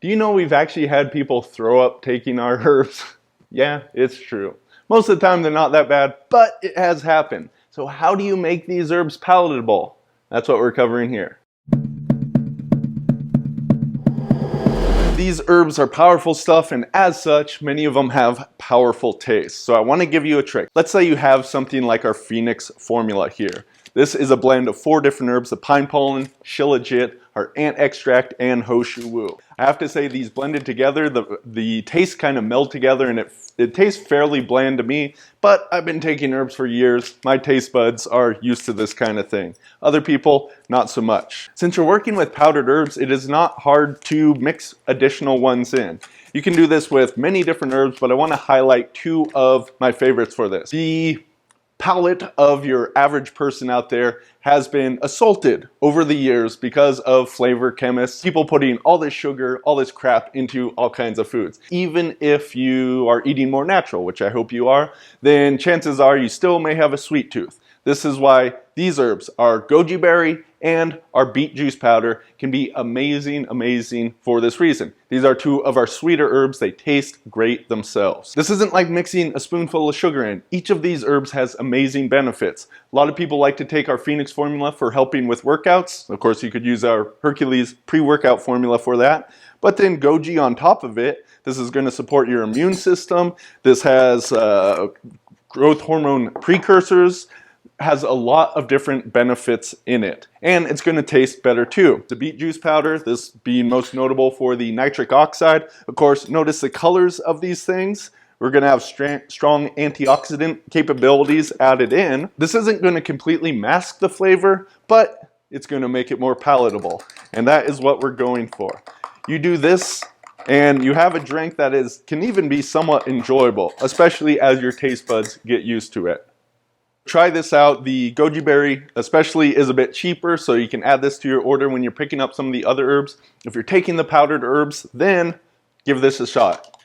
Do you know we've actually had people throw up taking our herbs? Yeah, it's true. Most of the time they're not that bad, but it has happened. So how do you make these herbs palatable? That's what we're covering here. These herbs are powerful stuff, and as such, many of them have powerful taste. So I want to give you a trick. Let's say you have something like our Phoenix formula here. This is a blend of 4 different herbs: the pine pollen, Shilajit, our ant extract, and He SHou Wu. I have to say, these blended together, the tastes kind of meld together, and it tastes fairly bland to me, but I've been taking herbs for years. My taste buds are used to this kind of thing. Other people, not so much. Since you're working with powdered herbs, it is not hard to mix additional ones in. You can do this with many different herbs, but I want to highlight 2 of my favorites for this. The palate of your average person out there has been assaulted over the years because of flavor chemists, people putting all this sugar, all this crap into all kinds of foods. Even if you are eating more natural, which I hope you are, then chances are you still may have a sweet tooth. This is why these herbs, our goji berry and our beet juice powder, can be amazing for this reason. These are 2 of our sweeter herbs. They taste great themselves. This isn't like mixing a spoonful of sugar in. Each of these herbs has amazing benefits. A lot of people like to take our Phoenix formula for helping with workouts. Of course, you could use our Hercules pre-workout formula for that. But then goji on top of it, this is going to support your immune system. This has growth hormone precursors, has a lot of different benefits in it, and it's going to taste better too. The beet juice powder, this being most notable for the nitric oxide. Of course, notice the colors of these things. We're going to have strong antioxidant capabilities added in. This isn't going to completely mask the flavor, but it's going to make it more palatable, and that is what we're going for. You do this and you have a drink that can even be somewhat enjoyable, especially as your taste buds get used to it. Try this out. The goji berry especially is a bit cheaper, so you can add this to your order when you're picking up some of the other herbs. If you're taking the powdered herbs, then give this a shot.